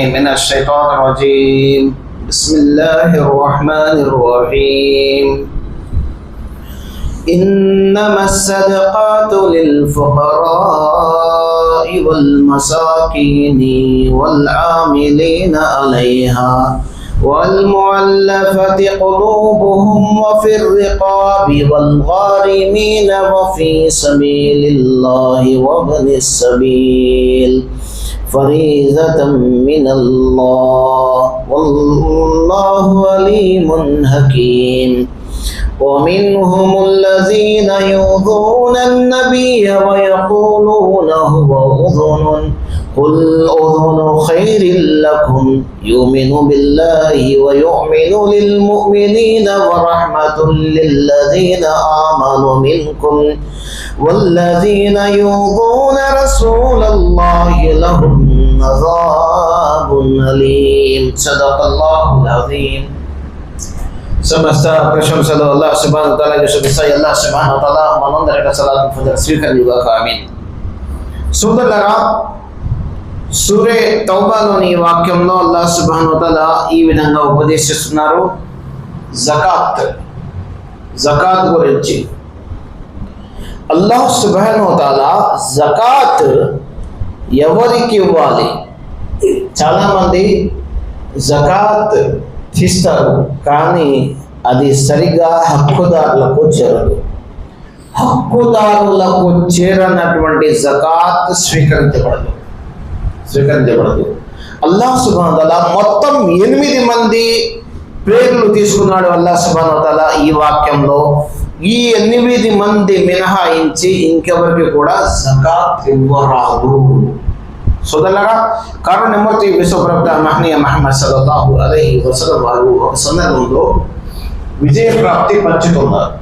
من الشيطان الرجيم بسم الله الرحمن الرحيم إنما الصدقات للفقراء والمساكين والعاملين عليها والمؤلفة قلوبهم وفي الرقاب والغارمين وفي سبيل الله وابن السبيل فريضة من الله والله عليم حكيم ومنهم الذين يؤذون النبي ويقولون هو أذن قل أذن خير لكم يؤمن بالله ويؤمن للمؤمنين ورحمة للذين آمنوا منكم والذين يؤذون رسول الله لهم عذاب أليم صدق الله العظيم. Semesta ప్రశంసలు అల్లాహ్ సుబ్హానహు వ తఆలాకి శుభాయి. అల్లాహ్ సుబ్హానహు వ తఆలా మనందరి యొక్క సలాతు ఫజర్ స్వీకరించుగాక. ఆమీన్. సోదరులారా, సూరే తౌబాలోని వాక్యంలో అల్లాహ్ సుబ్హానహు వ తఆలా ఈ విధంగా ఉపదేశిస్తున్నారు. జకాత్ గురించి అల్లాహ్ సుబ్హానహు వ తఆలా జకాత్ ఎవరికి ఇవ్వాలి? చాలా మంది జకాత్ ఇస్తారు, కానీ అది సరిగా హక్కుదారులకు చేరదు. హక్కుదారులకు చేరనటువంటి జకాత్ స్వీకరించబడదు. అల్లాహ్ సుబ్హానహు వ తఆలా మొత్తం 8 మంది పేర్లు తీసుకున్నాడు అల్లాహ్ సుబ్హానహు వ తఆలా ఈ వాక్యంలో. ఈ 8 మంది మినహాయించి ఇంకెవరికి కూడా జకాత్ ఇవ్వరాదు. సోదరులారా, కరుణమూర్తి విశ్వప్రభుత మహనీయ ముహమ్మద్ సల్లల్లాహు అలైహి వసల్లం వారు ఒక సందర్భంలో విజయ ప్రాప్తి పంచుతున్నారు.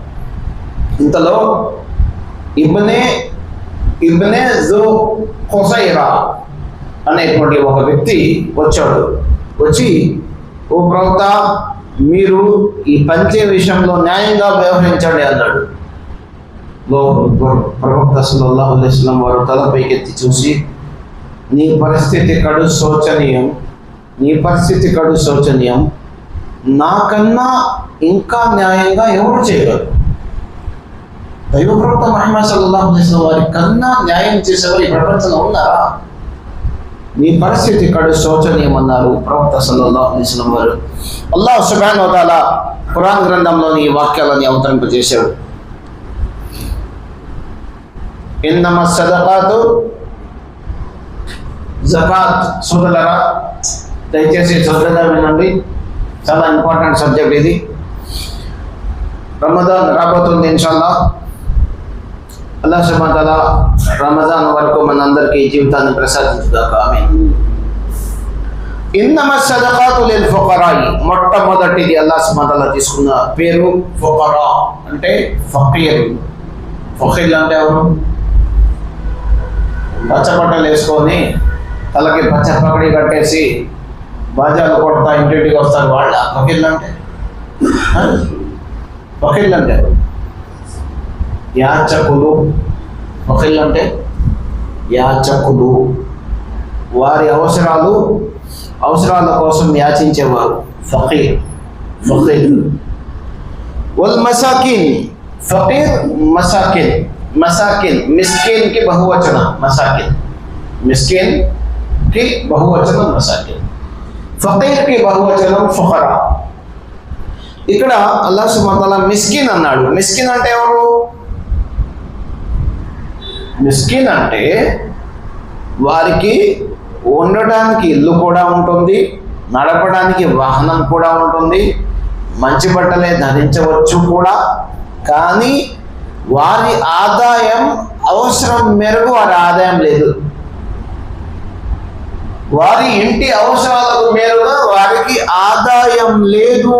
ఇంతలో ఇబ్నే జు ఖుసైరా అనేటువంటి ఒక వ్యక్తి వచ్చి ఓ ప్రవక్త, మీరు ఈ పంచే విషయంలో న్యాయంగా వ్యవహరించండి అన్నాడు. ప్రవక్త సల్లల్లాహు అలైహి వసల్లం వారు తలపైకెత్తి చూసి, నీ పరిస్థితి కడు శోచనీయం, నాకన్నా ఇంకా న్యాయంగా ఎవరు చేయగలరు? దైవ ప్రవక్త ముహమ్మద్ సల్లల్లాహు అలైహి వసల్లం వారి కన్నా న్యాయం చేసేవారు ఈ ప్రపంచంలో ఉన్నారా? నీ పరిస్థితి కడు శోచనీయం అన్నారు ప్రవక్త సల్లల్లాహు అలైహి వసల్లం వారు. అల్లాహ్ సుబ్హానహు వ తఆలా ఖురాన్ గ్రంథంలోని ఈ వాక్యాలని అవతరింపజేశాడు. ఇన్నమ సదకాతు జకాత్. సోదరులారా, దయచేసి శ్రద్ధగా వినండి, చాలా ఇంపార్టెంట్ సబ్జెక్ట్ ఇది. రమదాన్ రాబోతుంది ఇన్షాల్లాహ్. అల్లాహ్ సుబ్హానహు వ తఆలా రమజాన్ వరకు మనందరికీ జీవితాన్ని ప్రసాదించుగాక. ఆమీన్. ఇన్నమ సదకాతు లిల్ ఫుకరాయి. మొట్టమొదటిది అల్లాహ్ సుబ్హానహు వ తఆలా తీసుకున్న పేరు ఫుకరా, అంటే ఫకీర్. ఫకీర్ అంటే ఎవరు? పచ్చబట్టలు వేసుకొని తలకి పచ్చ పగడి కట్టేసి బాజాలు కొడతా ఇంటింటికి వస్తారు వాళ్ళ ఫకీర్లు అంటే యాచకులు. ఫకీర్లు అంటే యాచకులు. వారి అవసరాల కోసం యాచించేవారు ఫకీర్. వల్ మసాకిన్. ఫకీర్, మసాకిన్ మిస్కిన్ కి బహువచనం మసాకిన్. మిస్కిన్ కి బహువచనం మసాకిన్. ఫకీర్ కి బహువచనం ఫుకరా. ఇక్కడ అల్లాహ్ సుబ్హానహు వ తఆలా మిస్కిన్ అన్నాడు. మిస్కిన్ అంటే ఎవరు? మిస్కిన్ అంటే వారికి ఉండడానికి ఇల్లు కూడా ఉంటుంది, నడపడానికి వాహనం కూడా ఉంటుంది, మంచి బట్టలే ధరించవచ్చు కూడా, కానీ వారి ఆదాయం అవసరం మేరకు వారి ఆదాయం లేదు. వారి ఇంటి అవసరాలకు మేరుగా వారికి ఆదాయం లేదు.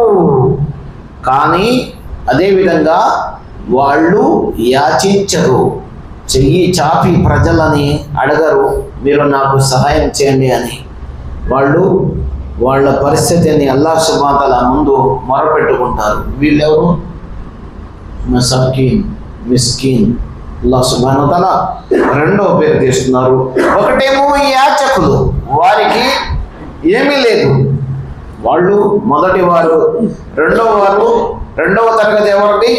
కానీ అదేవిధంగా వాళ్ళు యాచించరు, చెయ్యి చాపి ప్రజలని అడగరు, మీరు నాకు సహాయం చేయండి అని. వాళ్ళు వాళ్ళ పరిస్థితిని అల్లాహ్ సుబ్హానహు వ తఆలా ముందు మొరపెట్టుకుంటారు. వీళ్ళెవరు? మసాకీన్, మిస్కీన్. అల్లాహ్ సుబ్హానహు వ తఆలా రెండో పేరు తీస్తున్నారు. ఒకటేమో యాచకులు, వారికి ఏమీ లేదు. వాళ్ళు మొదటి వారు, రెండవ తరగతి ఎవరికి,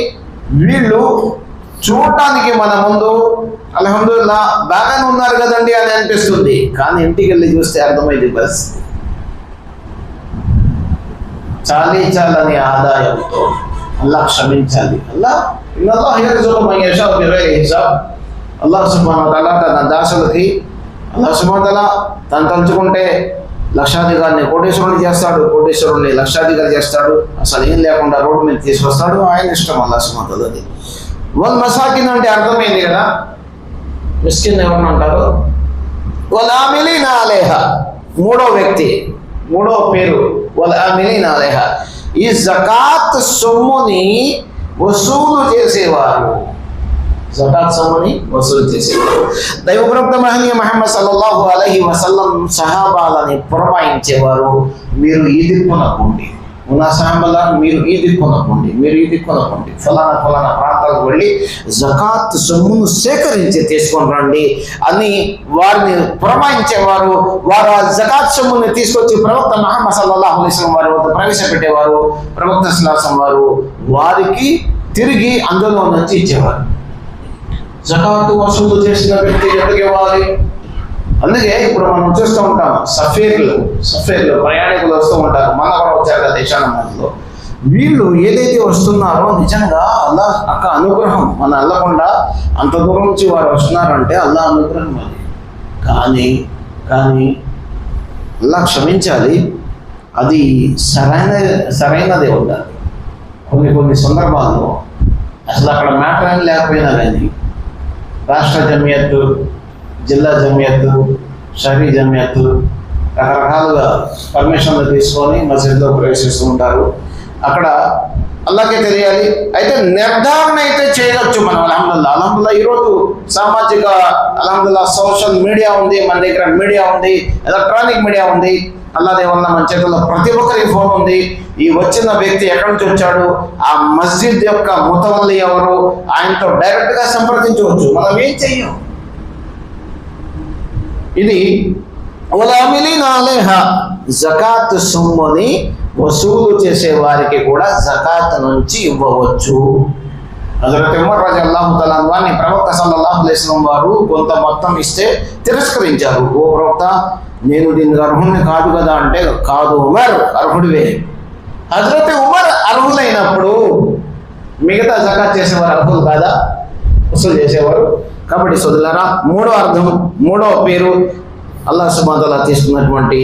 వీళ్ళు చూడటానికి మన ముందు అల్హమ్దులిల్లా బాగానే ఉన్నారు కదండి అని అనిపిస్తుంది, కానీ ఇంటికి వెళ్ళి చూస్తే అర్థమైంది బస్ చాలని ఆదాయంతో. అల్లా క్షమించాలి. అల్లాహ్ సుబ్హానహు వ తఆలా తన దాసులకి తను తలుచుకుంటే లక్షాధికారిని కోటేశ్వరుని చేస్తాడు, కోటేశ్వరుని లక్షాధికారి చేస్తాడు, అసలు ఏం లేకుండా రోడ్డు మీద తీసుకొస్తాడు. ఆయన ఇష్టం అల్లాహ్ సుబ్హానహు వ తఆలాది. వల్ మసాకిన్ అంటే అర్థమైంది కదా, మిస్కిన్ ఎవరిని అంటారు? వల్ ఆమిలీన అలైహా, మూడో పేరు వల్ ఆమిలీన అలైహా, ఈ జకాత్ సొమ్ముని వసూలు చేసేవారు. దైవ ప్రవక్త మహనీయ ముహమ్మద్ సల్లల్లాహు అలైహి వసల్లం సహాబాలని పురమాయించేవారు, మీరు ఈ దిక్కున పోండి, ఉన్న సహాబాల మీరు ఈ దిక్కున పోండి, ఫలానా ప్రాంతాలకు వెళ్ళి జకాత్ సొమ్మును సేకరించి తీసుకొని రండి అని వారిని పురమాయించేవారు. వారు ఆ జకాత్ సొమ్ముని తీసుకొచ్చి ప్రవక్త ముహమ్మద్ సల్లల్లాహు అలైహి వసల్లం వారి వద్ద ప్రవేశపెట్టేవారు. ప్రవక్త సల్లల్లాహు అలైహి వసల్లం వారు వారికి తిరిగి అందులో నుంచి ఇచ్చేవారు. జకాతు వసూలు చేసిన వ్యక్తి ఎవరికి ఇవ్వాలి? అందుకే ఇప్పుడు మనం చూస్తూ ఉంటాం, సఫీర్లు ప్రయాణికులు వస్తూ ఉంటారు, మన కూడా వచ్చారు కదా దేశాలలో. వీళ్ళు ఏదైతే వస్తున్నారో నిజంగా అల్లాహ్ యొక్క అనుగ్రహం, మన అల్లకుండా అంత దూరం నుంచి వారు వస్తున్నారంటే అల్లాహ్ అనుగ్రహం అది. కానీ అల్లాహ్ క్షమించాలి, అది సరైనదే ఉండాలి. కొన్ని సందర్భాల్లో అసలు అక్కడ మ్యాటర్ ఏం లేకపోయినా కానీ రాష్ట్ర జమియత్తు, జిల్లా జమియత్తు, షరీ జమియత్తు రకరకాలుగా పర్మిషన్లు తీసుకొని మసీదులో ప్రవేశిస్తూ ఉంటారు. అక్కడ అల్లాకే తెలియాలి. అయితే నిర్ధారణ అయితే చేయవచ్చు మనం. అల్హమ్దులిల్లాహ్ ఈరోజు సామాజిక సోషల్ మీడియా ఉంది, మన దగ్గర మీడియా ఉంది, ఎలక్ట్రానిక్ మీడియా ఉంది. అల్లాహ్ వల్ల మన చేతుల్లో ప్రతి ఒక్కరికి ఫోన్ ఉంది. ఈ వచ్చిన వ్యక్తి ఎక్కడి నుంచి వచ్చాడు, ఆ మస్జిద్ యొక్క ముతవల్లి ఎవరు, ఆయనతో డైరెక్ట్గా సంప్రదించవచ్చు. మనం ఏం చెయ్యం. ఇది జకాత్ సొమ్ముని వసూలు చేసే వారికి కూడా జకాత్ నుంచి ఇవ్వవచ్చు. హజరత్ ఉమర్ రలియల్లాహు తఆలా అన్హు ప్రవక్త సల్లల్లాహు అలైహి వసల్లం వారు కొంత మొత్తం ఇస్తే తిరస్కరించారు. ఓ ప్రవక్త, నేను దీనికి అర్హుడిని కాదు కదా అంటే, కాదు ఉమర్, అర్హుడివే. హజరత్ ఉమర్ అర్హులైనప్పుడు మిగతా జకాత్ చేసేవారు అర్హులు కాదా? వసూలు చేసేవారు. కాబట్టి సోదరులారా, మూడవ పేరు అల్లాహ్ సుబ్హానహు వ తఆలా తీసుకున్నటువంటి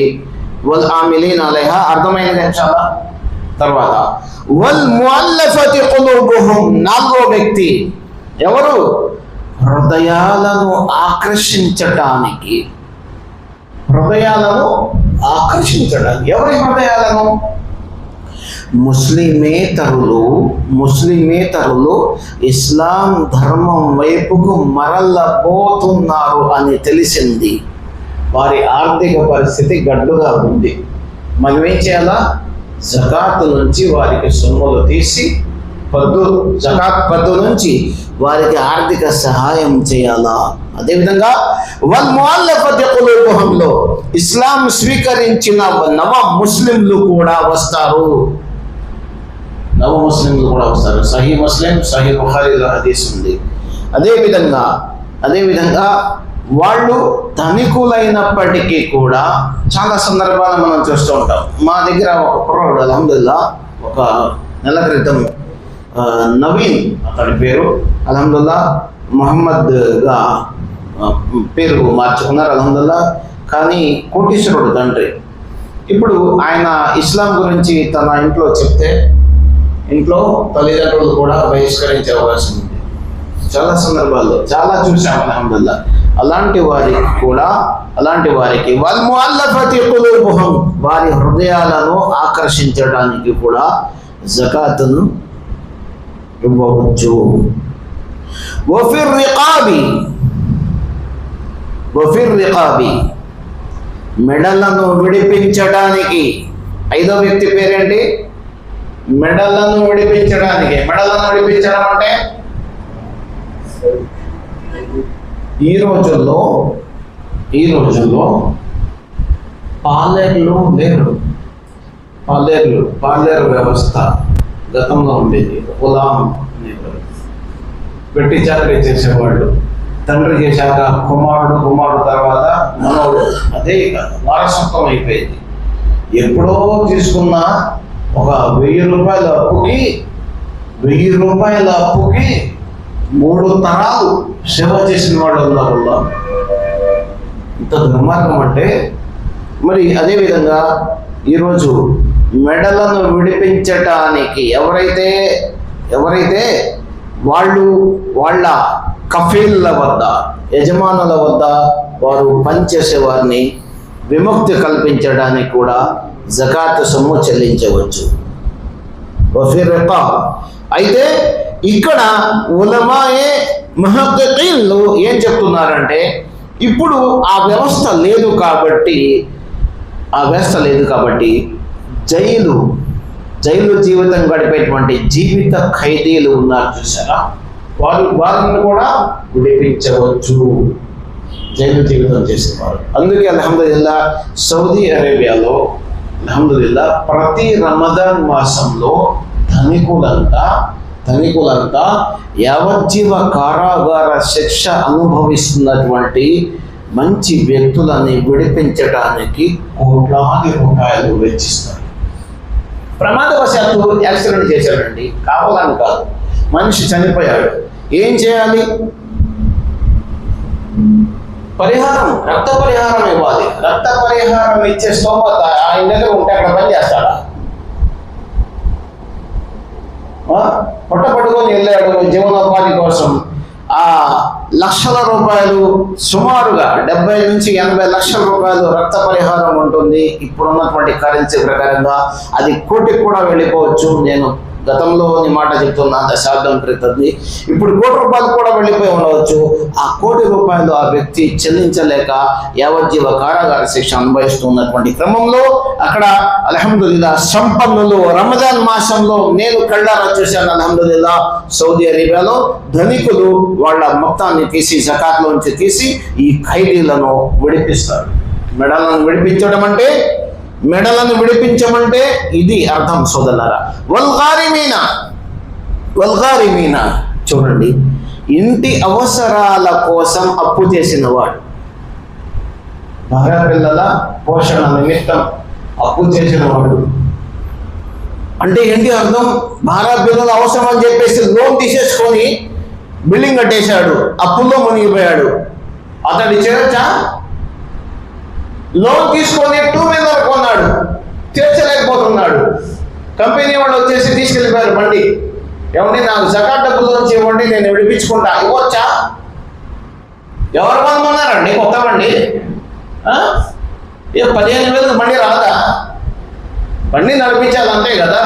వల్ ఆమిలీన అలైహా అర్థమైనది ఇన్షాల్లాహ్. తర్వాత వల్ ముఅల్లఫతి ఖులూబుహుం, నాలుగో వ్యక్తి ఎవరు? హృదయాలను ఆకర్షించటానికి. ఎవరి హృదయాలను? ముస్లిమేతరులు ఇస్లాం ధర్మం వైపుకు మరలబోతున్నారు అని తెలిసింది. వారి ఆర్థిక పరిస్థితి గడ్డుగా ఉంది. మనం ఏం చేయాలా? జకాత్ నుంచి వారికి సొమ్ములు తీసి జకాత్ పద్దు నుంచి వారికి ఆర్థిక సహాయం చేయాలా. అదేవిధంగా వల్ ముఅల్లఫతి ఖులూబుహుంలో ఇస్లాం స్వీకరించిన నవ ముస్లింలు కూడా వస్తారు. సహీ ముస్లిం, సహీ బుఖారీలో హదీస్ ఉంది. అదేవిధంగా వాళ్ళు ధనికులైనప్పటికీ కూడా చాలా సందర్భాలు మనం చూస్తూ ఉంటాం. మా దగ్గర ఒక కుర్రాడు అల్హమ్దులిల్లాహ్ ఒక నెల క్రితం నవీన్ అతడి పేరు, అల్హమ్దులిల్లాహ్ ముహమ్మద్గా పేరు మార్చుకున్నారు అల్హమ్దులిల్లాహ్. కానీ కోటీశ్వరుడు తండ్రి. ఇప్పుడు ఆయన ఇస్లాం గురించి తన ఇంట్లో చెప్తే ఇంట్లో తల్లిదండ్రులు కూడా బహిష్కరించే అవకాశం ఉంది. చాలా సందర్భాల్లో చాలా చూసాం అల్హమ్దులిల్లాహ్. అలాంటి వారికి వల్ ముఅల్లఫతి ఖులూబుహుం, వారి హృదయాలను ఆకర్షించడానికి కూడా జకాతును ఇవ్వవచ్చు. వఫిర్ రికాబి, మెడలను విడిపించడానికి. ఐదో వ్యక్తి పేరేంటి? మెడలను విడిపించడానికి. మెడలను విడిపించడం అంటే ఈ రోజుల్లో పాలేర్లు లేరు. పాలేరు వ్యవస్థ గతంలో ఉండేది. గులాం పెట్టి చాకరీ చేసేవాళ్ళు. తండ్రి చేశాక కుమారుడు తర్వాత మనోడు, అదే వారసత్వం అయిపోయింది. ఎప్పుడో తీసుకున్న ఒక 1000 రూపాయల అప్పుకి 3 తరాలు సేవ చేసిన వాళ్ళు ఉన్నారు. ఇంత దుర్మార్గం అంటే మరి అదేవిధంగా ఈరోజు మెడలను విడిపించటానికి ఎవరైతే వాళ్ళ కఫీళ్ళ వద్ద, యజమానుల వద్ద వారు పనిచేసే వారిని విముక్తి కల్పించడానికి కూడా జకాత్ సొమ్ము చెల్లించవచ్చు. అయితే ఇక్కడ ఉలమాయే ముహక్కికీన్లు ఏం చెప్తున్నారంటే, ఇప్పుడు ఆ వ్యవస్థ లేదు కాబట్టి జైలు జీవితం గడిపేటువంటి జీవిత ఖైదీలు ఉన్నారు చూసారా, వారిని కూడా విడిపించవచ్చు, జైలు జీవితం చేసేవారు. అందుకే అల్హమ్దులిల్లా సౌదీ అరేబియాలో అల్హమ్దులిల్లా ప్రతి రమదాన్ మాసంలో ధనికులంతా యావజ్జీవ కారాగార శిక్ష అనుభవిస్తున్నటువంటి మంచి వ్యక్తులని విడిపించడానికి కోట్లాది రూపాయలు వెచ్చిస్తారు. ప్రమాదవశాత్తు యాక్సిడెంట్ చేశాడండి, కావాలని కాదు, మనిషి చనిపోయాడు, ఏం చేయాలి? రక్త పరిహారం ఇవ్వాలి. రక్త పరిహారం ఇచ్చే స్తోమత ఆయన దగ్గర ఉంటే అక్కడ పని చేస్తాడా? పొట్ట పట్టుకొని వెళ్ళాడు జీవనోపాధి కోసం. ఆ లక్షల రూపాయలు, సుమారుగా 70 నుంచి 80 లక్షల రూపాయలు రక్త పరిహారం ఉంటుంది. ఇప్పుడున్నటువంటి కరెన్సీ ప్రకారంగా అది 1 కోటి కూడా వెళ్ళిపోవచ్చు. నేను గతంలో మాట చెప్తున్నా, దశాబ్దం క్రితంది. ఇప్పుడు 1 కోటి రూపాయలు కూడా వెళ్ళిపోయి ఉండవచ్చు. ఆ 1 కోటి రూపాయలు ఆ వ్యక్తి చెల్లించలేక యావజ్జీవ కారాగార శిక్ష అనుభవిస్తున్నటువంటి క్రమంలో అక్కడ అల్హమ్దులిల్లా సంపన్నులు రమజాన్ మాసంలో నేను కళ్ళారా చూశాను. అల్హమ్దులిల్లా సౌదీ అరేబియాలో ధనికులు వాళ్ళ మొత్తాన్ని తీసి జకాత్లోంచి తీసి ఈ ఖైదీలను విడిపిస్తారు. మెడలను విడిపించమంటే ఇది అర్థం సోదరులారా. వల్గారిమీన చూడండి, ఇంటి అవసరాల కోసం అప్పు చేసిన వాడు, భార్య పిల్లల పోషణ నిమిత్తం అప్పు చేసిన వాడు అంటే ఏంటి అర్థం? భార్య పిల్లల అవసరం అని చెప్పేసి లోన్ తీసేసుకొని బిల్డింగ్ కట్టేశాడు, అప్పుల్లో మునిగిపోయాడు. అతడి చేయొచ్చా? లోన్ తీసుకొని 2 వీలర్ కొన్నాడు, తీర్చలేకపోతున్నాడు. కంపెనీ వాళ్ళు వచ్చేసి తీసుకెళ్ళిపోయారు బండి. ఏమండి, నాకు జకాత్ డబ్బుల్లోంచి ఇవ్వండి, నేను విడిపించుకుంటా. ఇవ్వచ్చా? ఎవరు కొనమన్నారండి కొత్త బండి? 15,000 బండి రాదా? బండి నడిపించాలి అంతే కదా,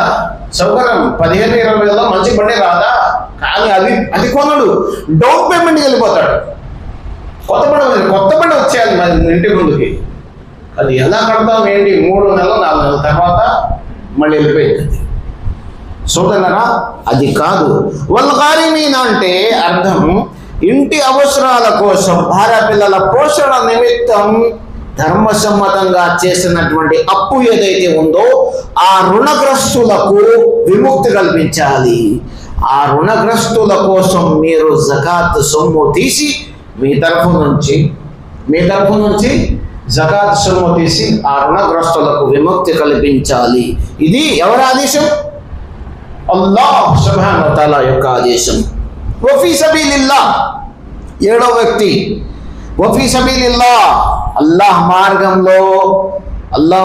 సౌకర్యం. 15-20 మంచి బండి రాదా? కానీ అది కొనడు, డౌన్ పేమెంట్కి వెళ్ళిపోతాడు. కొత్త బండి వచ్చేయాలి మరి ఇంటి ముందుకి. అది ఎలా కడతాం ఏంటి? 3 నెలలు 4 నెలల తర్వాత మళ్ళీ వెళ్ళిపోయింది. సోదరులారా, అది కాదు. వల్గారిమీన అంటే అర్థం ఇంటి అవసరాల కోసం, భార్య పిల్లల పోషణ నిమిత్తం ధర్మసమ్మతంగా చేసినటువంటి అప్పు ఏదైతే ఉందో ఆ రుణగ్రస్తులకు విముక్తి కల్పించాలి. ఆ రుణగ్రస్తుల కోసం మీరు జకాత్ సొమ్ము తీసి మీ తరఫు నుంచి జకాత్ సొమ్ము తీసి ఆ రుణగ్రస్తులకు విముక్తి కల్పించాలి. ఇది ఎవరి ఆదేశం? అల్లాహ్ సుబ్హానహు వ తఆలా యొక్క ఆదేశం. వఫీ సబీలిల్లాహ్, 7వ వ్యక్తి వఫీ సబీలిల్లాహ్, అల్లాహ్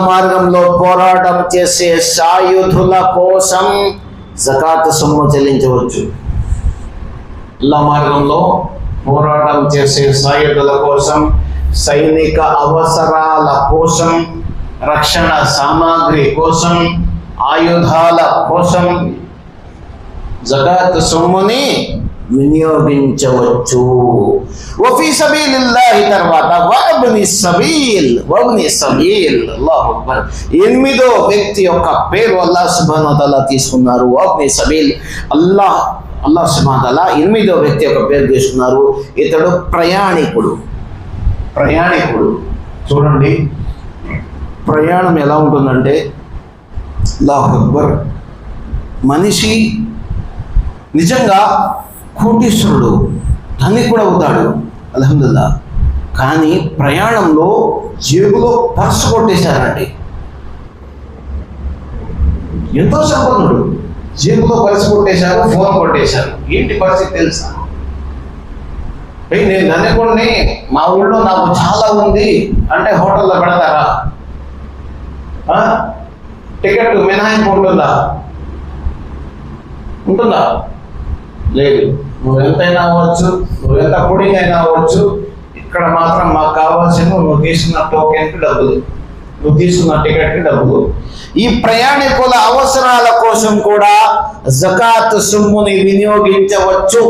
మార్గంలో పోరాటం చేసే సాయుధుల కోసం జకాత్ సొమ్ము చెల్లించవచ్చు. అల్లాహ్ మార్గంలో పోరాటం చేసే సాయుధుల కోసం, సైనిక అవసరాల కోసం, రక్షణ సామాగ్రి కోసం, ఆయుధాల కోసం జకాత్ సొమ్ముని వినియోగించవచ్చు. వఫీ సబీలిల్లాహి తర్వాత వబ్ని సబీల్. అల్లాహు అక్బర్. 8వ వ్యక్తి యొక్క పేరు అల్లాహ్ సుబ్హానహు వ తఆలా తీసుకున్నారు. వబ్ని సబీల్. అల్లాహ్ సుబ్హానహు వ తఆలా 8వ వ్యక్తి యొక్క పేరు తీసుకున్నారు. ఇతడు ప్రయాణికుడు. చూడండి, ప్రయాణం ఎలా ఉంటుందంటే, అల్లాహు అక్బర్, మనిషి నిజంగా కోటీశ్వరుడు, ధనికుడు అవుతాడు, అల్హమ్దులిల్లా. కానీ ప్రయాణంలో జేబులో పర్సు కొట్టేశారండి. ఎంతో సంపన్నుడు, జేబులో పర్సు కొట్టేశారు, ఫోన్ కొట్టేశారు. ఏంటి పరిస్థితి తెలుసా? నేను ధనికుడిని, మా ఊళ్ళో నాకు చాలా ఉంది అంటే హోటల్లో పెడతారా? టికెట్ మినహాయింపు ఉంటుందా? లేదు. నువ్వు ఎంతైనా అవ్వచ్చు, నువ్వు ఎంత పుడింగ్ అయినా అవ్వచ్చు, ఇక్కడ మాత్రం మాకు కావాల్సిన నువ్వు తీసుకున్న టోకెన్కి డబ్బులు, నువ్వు తీసుకున్న టికెట్కి డబ్బులు. ఈ ప్రయాణికుల అవసరాల కోసం కూడా జకాత్ సొమ్ముని వినియోగించవచ్చు.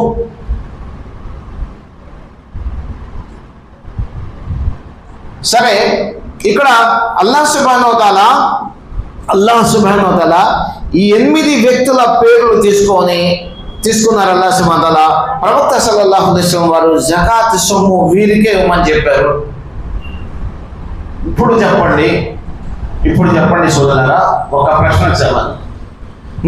సరే, ఇక్కడ అల్లాహ్ సుబ్హానహు వ తఆలా ఈ 8 వ్యక్తుల పేర్లు తీసుకున్నారు. అల్లాహ్ సుబ్హానహు వ తఆలా ప్రవక్త సల్లల్లాహు అలైహి వసల్లం వారు జకాత్ సొమ్ము వీరికే ఇవ్వమని చెప్పారు. ఇప్పుడు చెప్పండి సోదరులారా, ఒక ప్రశ్నకు సమాధానం.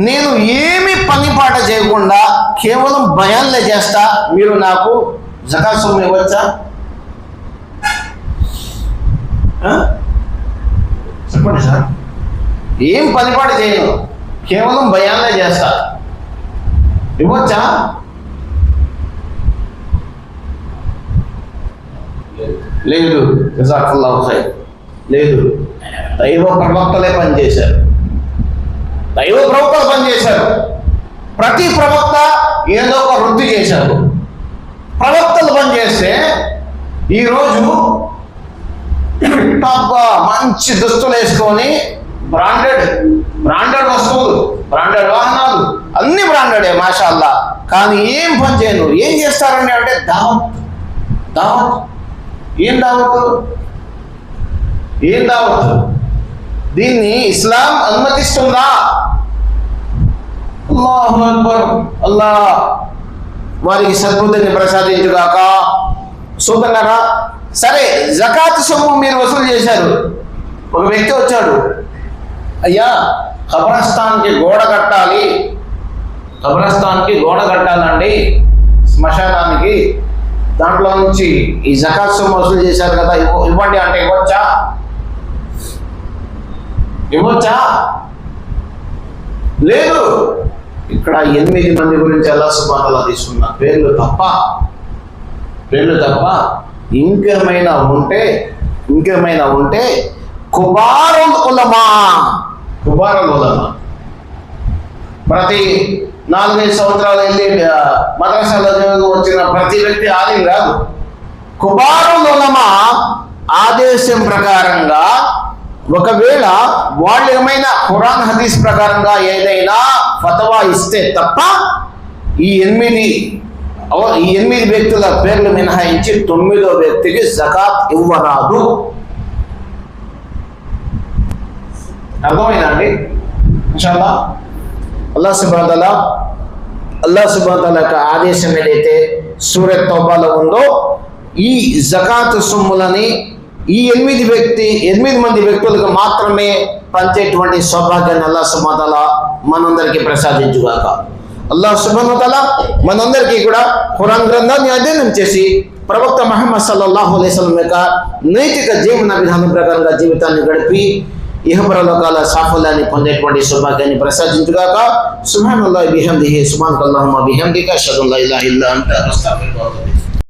నేను ఏమి పని పాట చేయకుండా కేవలం బయాన్లే చేస్తా, మీరు నాకు జకాత్ సొమ్ము ఇవ్వచ్చా? చెప్పండి సార్. ఏం పనిపాట చేయను, కేవలం బయాన్లే చేస్తా, ఇవ్వచ్చా? లేదు. జజాకల్లాహు ఖైర్. లేదు. దైవ ప్రవక్తలే పనిచేశారు. ప్రతి ప్రవక్త ఏదో ఒక వృత్తి చేశారు. ప్రవక్తలు పనిచేస్తే ఈరోజు టాప్గా మంచి దుస్తులు వేసుకొని బ్రాండెడ్ వస్తువులు, బ్రాండెడ్ వాహనాలు, అన్ని బ్రాండెడే మాషాల్లా. కానీ ఏం పని చేయను. ఏం చేస్తారండి అంటే దావత్. ఏం దావత్? దీన్ని ఇస్లాం అనుమతిస్తుందా? అల్లాహు అక్బర్. అల్లాహ్ వారికి సద్బుద్ధిని ప్రసాదించుగాక. సోదరులారా, సరే, జకాత్ సొమ్ము మీరు వసూలు చేశారు. ఒక వ్యక్తి వచ్చాడు, అయ్యా కబ్రస్థాన్కి గోడ కట్టాలండి, శ్మశానానికి, దాంట్లో నుంచి ఈ జకాత్ సొమ్ము వసూలు చేశారు కదా, ఇవ్వండి అంటే ఇవ్వచ్చా? లేదు. ఇక్కడ 8 మంది గురించి అల్లాహ్ సుబ్హానహు వ తఆలా తీసుకున్న పేర్లు తప్ప ఇంకేమైనా ఉంటే కుబారుల్ ఉలమా. ప్రతి 4-5 సంవత్సరాలు వెళ్ళి మద్రసాలో వచ్చిన ప్రతి వ్యక్తి ఆలిం కాదు. కుబారుల్ ఉలమా ఆదేశం ప్రకారంగా, ఒకవేళ వాళ్ళు ఏమైనా ఖురాన్ హదీస్ ప్రకారంగా ఏదైనా ఫతవా ఇస్తే తప్ప ఈ 8 వ్యక్తుల పేర్లు మినహాయించి 9వ వ్యక్తికి జకాత్ ఇవ్వరాదు. అర్థమైందండి? ఇన్షాల్లా అల్లాహ్ సుబ్హానహు వ తఆలా యొక్క ఆదేశం ఏదైతే సూరత్ తౌబాలో ఉందో, ఈ జకాత్ సొమ్ములని ఈ 8 మంది వ్యక్తులకు మాత్రమే పంచేటువంటి సౌభాగ్యాన్ని అల్లాహ్ సుబ్హానహు వ తఆలా మనందరికీ ప్రసాదించుగాక. అల్లాహ్ సుబ్హానహు వ తఆలా మనందరికీ కూడా ఖురాన్ గ్రంథాన్ని అధ్యయనం చేసి ప్రవక్త ముహమ్మద్ సల్లల్లాహు అలైహి వసల్లం యొక్క నైతిక జీవన విధానం ప్రకారంగా జీవితాన్ని గడిపి ఇహపరలోకాల సాఫల్యాన్ని పొందేటువంటి సౌభాగ్యాన్ని ప్రసాదించుగాక. సుబ్హానల్లాహి బిహమ్దిహి, సుబ్హానకల్లాహుమ్మ బిహమ్దిక, అష్హదు అన్ లా ఇలాహా ఇల్లా అంత, అస్తగ్ఫిరుక.